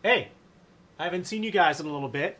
Hey, I haven't seen you guys in a little bit.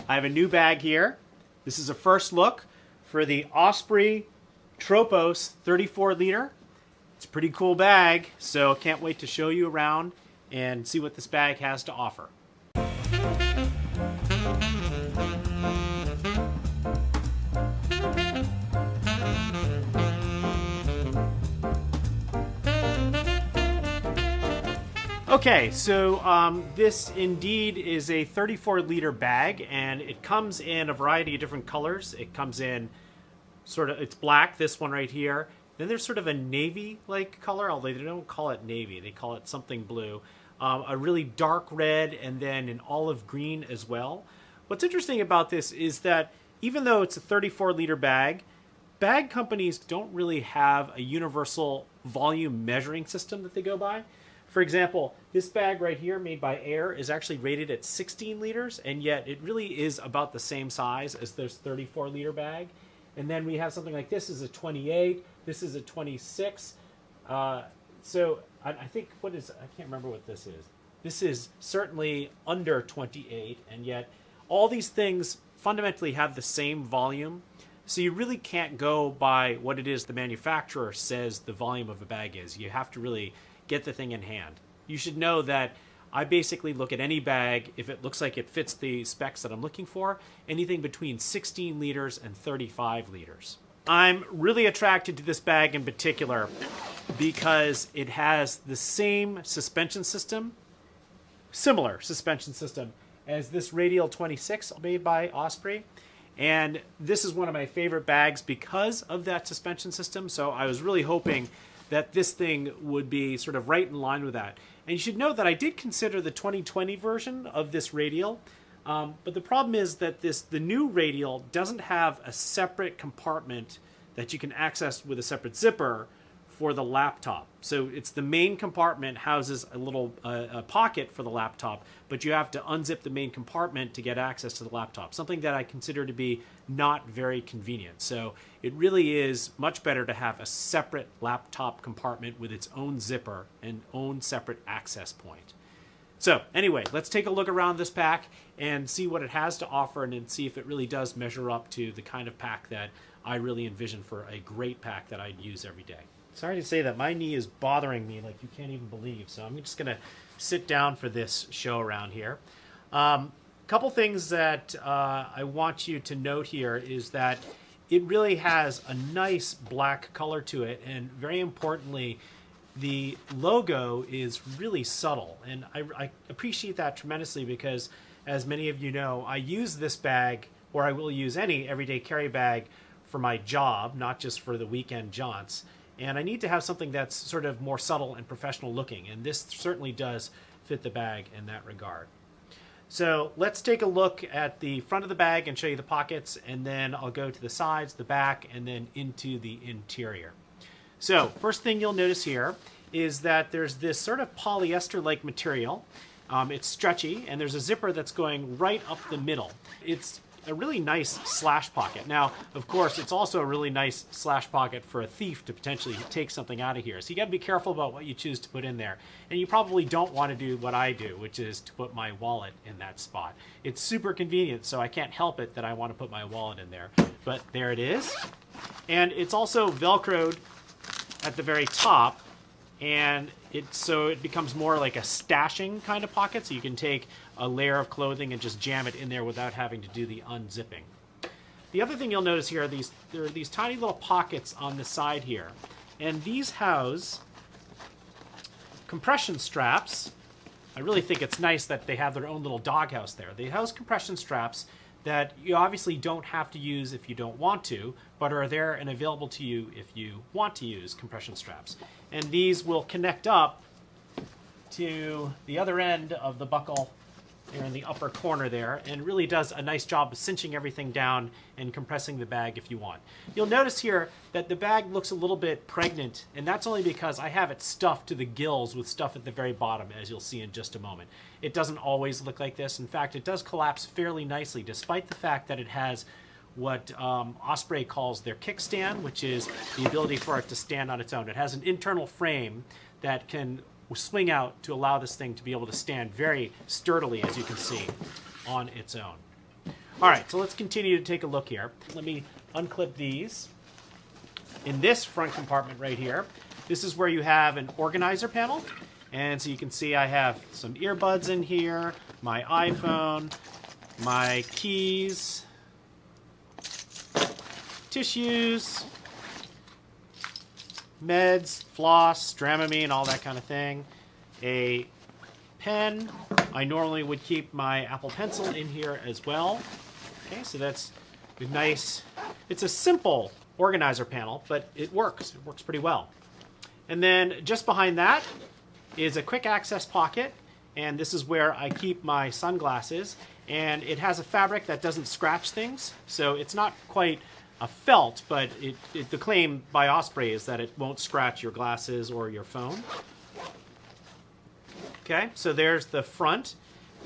I have a new bag here. This is a first look for the Osprey Tropos 34 liter. It's a pretty cool bag, so can't wait to show you around and see what this bag has to offer. Okay, so this indeed is a 34 liter bag, and it comes in a variety of different colors. It comes in it's black, this one right here. Then there's sort of a navy-like color, although they don't call it navy, they call it something blue. A really dark red, and then an olive green as well. What's interesting about this is that even though it's a 34 liter bag companies don't really have a universal volume measuring system that they go by. For example, this bag right here, made by Air, is actually rated at 16 liters, and yet it really is about the same size as this 34 liter bag. And then we have something like this is a 28, this is a 26. So I think, I can't remember what this is. This is certainly under 28, and yet all these things fundamentally have the same volume. So you really can't go by what it is the manufacturer says the volume of a bag is. You have to really get the thing in hand. You should know that I basically look at any bag, if it looks like it fits the specs that I'm looking for, anything between 16 liters and 35 liters. I'm really attracted to this bag in particular because it has the same suspension system, similar suspension system as this Radial 26 made by Osprey. And this is one of my favorite bags because of that suspension system. So I was really hoping that this thing would be sort of right in line with that. And you should know that I did consider the 2020 version of this Radial, but the problem is that the new Radial doesn't have a separate compartment that you can access with a separate zipper for the laptop. So it's the main compartment houses a little pocket for the laptop, but you have to unzip the main compartment to get access to the laptop, something that I consider to be not very convenient. So it really is much better to have a separate laptop compartment with its own zipper and own separate access point. So anyway, let's take a look around this pack and see what it has to offer, and then see if it really does measure up to the kind of pack that I really envision for a great pack that I'd use every day. Sorry to say that my knee is bothering me like you can't even believe, so I'm just going to sit down for this show around here. Couple things that I want you to note here is that it really has a nice black color to it, and very importantly, the logo is really subtle, and I appreciate that tremendously because, as many of you know, I use this bag, or I will use any everyday carry bag for my job, not just for the weekend jaunts. And I need to have something that's sort of more subtle and professional looking, and this certainly does fit the bag in that regard. So let's take a look at the front of the bag and show you the pockets, and then I'll go to the sides, the back, and then into the interior. So first thing you'll notice here is that there's this sort of polyester-like material. It's stretchy, and there's a zipper that's going right up the middle. It's a really nice slash pocket. Now, of course, it's also a really nice slash pocket for a thief to potentially take something out of here. So you got to be careful about what you choose to put in there. And you probably don't want to do what I do, which is to put my wallet in that spot. It's super convenient, so I can't help it that I want to put my wallet in there. But there it is. And it's also Velcroed at the very top, and so it becomes more like a stashing kind of pocket, so you can take a layer of clothing and just jam it in there without having to do the unzipping. The other thing you'll notice here are there are these tiny little pockets on the side here, and these house compression straps. I really think it's nice that they have their own little doghouse there. They house compression straps that you obviously don't have to use if you don't want to, but are there and available to you if you want to use compression straps. And these will connect up to the other end of the buckle there in the upper corner there, and really does a nice job of cinching everything down and compressing the bag if you want. You'll notice here that the bag looks a little bit pregnant, and that's only because I have it stuffed to the gills with stuff at the very bottom, as you'll see in just a moment. It doesn't always look like this. In fact, it does collapse fairly nicely, despite the fact that it has what Osprey calls their kickstand, which is the ability for it to stand on its own. It has an internal frame that can swing out to allow this thing to be able to stand very sturdily, as you can see, on its own. All right, so let's continue to take a look here. Let me unclip these. In this front compartment right here, this is where you have an organizer panel. And so you can see I have some earbuds in here, my iPhone, my keys, tissues, meds, floss, Dramamine, all that kind of thing. A pen. I normally would keep my Apple Pencil in here as well. Okay, so that's nice. It's a simple organizer panel, but it works. It works pretty well. And then just behind that is a quick access pocket, and this is where I keep my sunglasses. And it has a fabric that doesn't scratch things, so it's not quite a felt, but the claim by Osprey is that it won't scratch your glasses or your phone. Okay, so there's the front.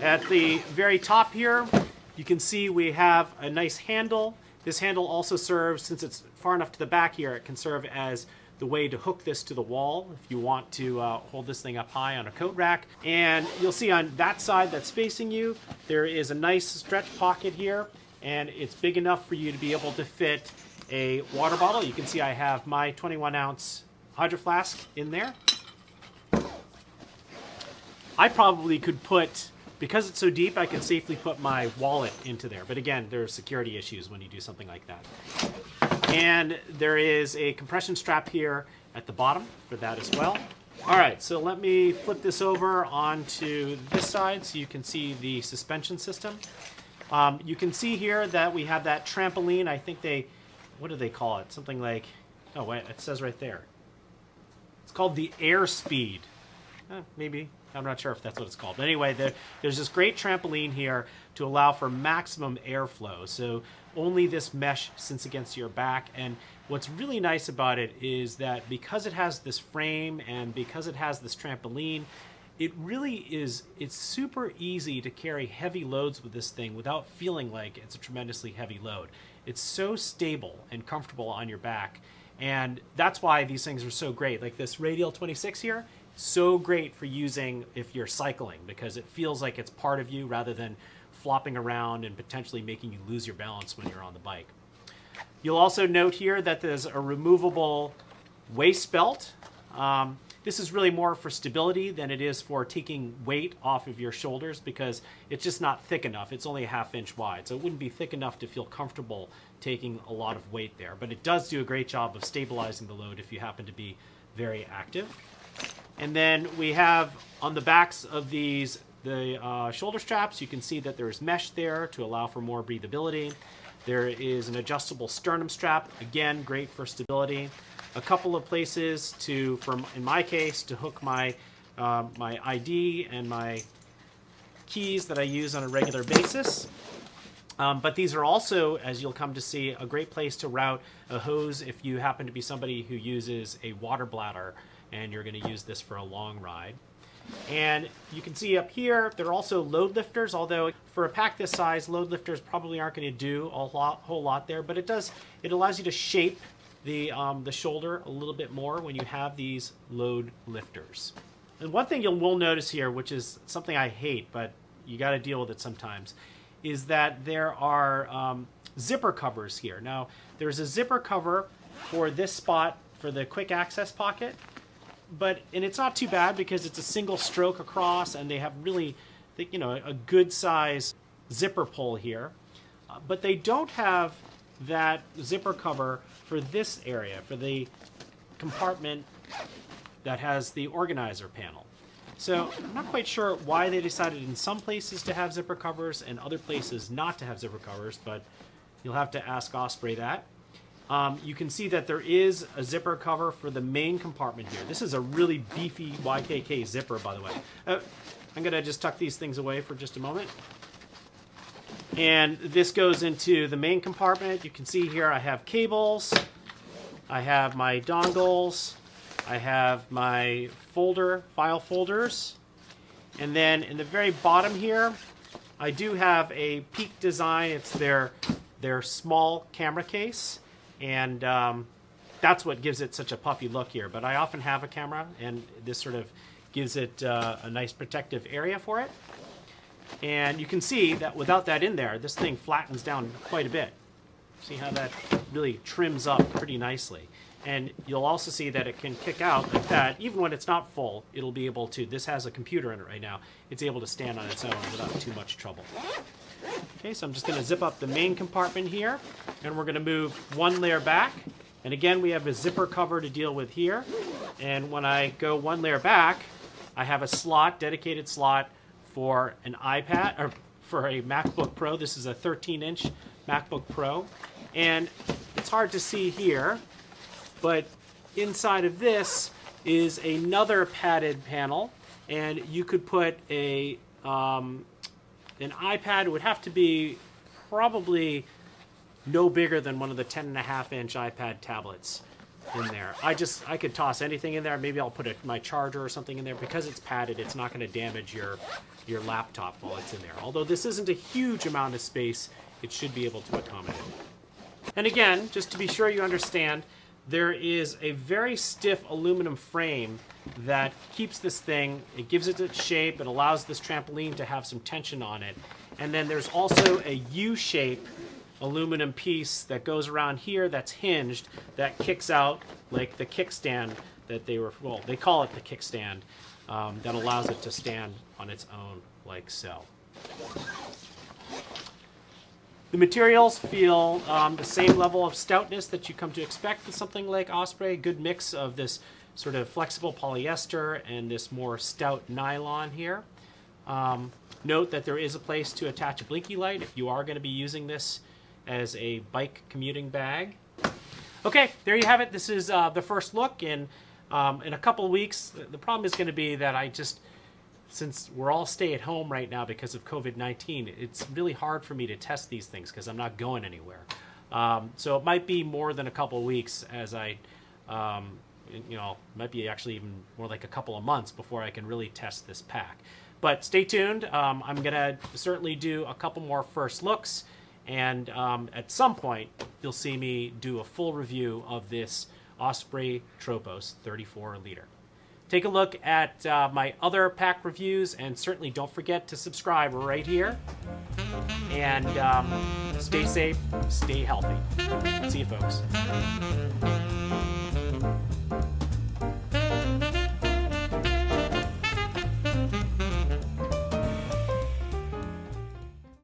At the very top here, you can see we have a nice handle. This handle also serves, since it's far enough to the back here, it can serve as the way to hook this to the wall if you want to hold this thing up high on a coat rack. And you'll see on that side that's facing you, there is a nice stretch pocket here, and it's big enough for you to be able to fit a water bottle. You can see I have my 21-ounce Hydro Flask in there. I probably could put, because it's so deep, I could safely put my wallet into there. But again, there are security issues when you do something like that. And there is a compression strap here at the bottom for that as well. All right, so let me flip this over onto this side so you can see the suspension system. You can see here that we have that trampoline. I think what do they call it? Something like, oh wait, it says right there. It's called the Airspeed. Maybe. I'm not sure if that's what it's called. But anyway, there's this great trampoline here to allow for maximum airflow. So only this mesh sinks against your back. And what's really nice about it is that because it has this frame and because it has this trampoline, it really is, it's super easy to carry heavy loads with this thing without feeling like it's a tremendously heavy load. It's so stable and comfortable on your back. And that's why these things are so great. Like this Radial 26 here, so great for using if you're cycling, because it feels like it's part of you rather than flopping around and potentially making you lose your balance when you're on the bike. You'll also note here that there's a removable waist belt. This is really more for stability than it is for taking weight off of your shoulders, because it's just not thick enough. It's only a 1/2 inch wide, so it wouldn't be thick enough to feel comfortable taking a lot of weight there. But it does do a great job of stabilizing the load if you happen to be very active. And then we have on the backs of these, the shoulder straps, you can see that there's mesh there to allow for more breathability. There is an adjustable sternum strap, again, great for stability. A couple of places to, in my case, to hook my my ID and my keys that I use on a regular basis. But these are also, as you'll come to see, a great place to route a hose if you happen to be somebody who uses a water bladder and you're going to use this for a long ride. And you can see up here, there are also load lifters, although for a pack this size, load lifters probably aren't going to do a whole lot there, but it allows you to shape the shoulder a little bit more when you have these load lifters. And one thing you will notice here, which is something I hate, but you got to deal with it sometimes, is that there are zipper covers here. Now, there's a zipper cover for this spot for the quick access pocket, and it's not too bad because it's a single stroke across, and they have really, a good size zipper pull here. But they don't have that zipper cover for this area, for the compartment that has the organizer panel. So I'm not quite sure why they decided in some places to have zipper covers and other places not to have zipper covers, but you'll have to ask Osprey that. You can see that there is a zipper cover for the main compartment here. This is a really beefy YKK zipper, by the way. I'm going to just tuck these things away for just a moment. And this goes into the main compartment. You can see here I have cables, I have my dongles, I have my file folders, and then in the very bottom here, I do have a Peak Design. It's their small camera case, and that's what gives it such a puffy look here. But I often have a camera, and this sort of gives it a nice protective area for it. And you can see that without that in there, this thing flattens down quite a bit. See how that really trims up pretty nicely. And you'll also see that it can kick out like that. Even when it's not full, it'll be able to, this has a computer in it right now, it's able to stand on its own without too much trouble. Okay, so I'm just going to zip up the main compartment here, and we're going to move one layer back. And again, we have a zipper cover to deal with here. And when I go one layer back, I have a slot, dedicated slot for an iPad, or for a MacBook Pro. This is a 13-inch MacBook Pro. And it's hard to see here, but inside of this is another padded panel, and you could put an iPad. It would have to be probably no bigger than one of the 10.5-inch iPad tablets in there. I could toss anything in there. Maybe I'll put my charger or something in there. Because it's padded, it's not going to damage your laptop while it's in there. Although this isn't a huge amount of space, it should be able to accommodate. And again, just to be sure you understand, there is a very stiff aluminum frame that keeps this thing, it gives it its shape, it allows this trampoline to have some tension on it. And then there's also a U-shape aluminum piece that goes around here that's hinged, that kicks out like the kickstand that they call it the kickstand, that allows it to stand on its own like so. The materials feel the same level of stoutness that you come to expect with something like Osprey. A good mix of this sort of flexible polyester and this more stout nylon here. Note that there is a place to attach a blinky light if you are going to be using this as a bike commuting bag. Okay, there you have it. This is the first look. In a couple of weeks, the problem is going to be that since we're all stay at home right now because of COVID-19, it's really hard for me to test these things because I'm not going anywhere. So it might be more than a couple of weeks as might be actually even more like a couple of months before I can really test this pack. But stay tuned. I'm going to certainly do a couple more first looks, and at some point you'll see me do a full review of this Osprey Tropos 34 liter. Take a look at my other pack reviews, and certainly don't forget to subscribe right here. And stay safe, stay healthy. See you, folks.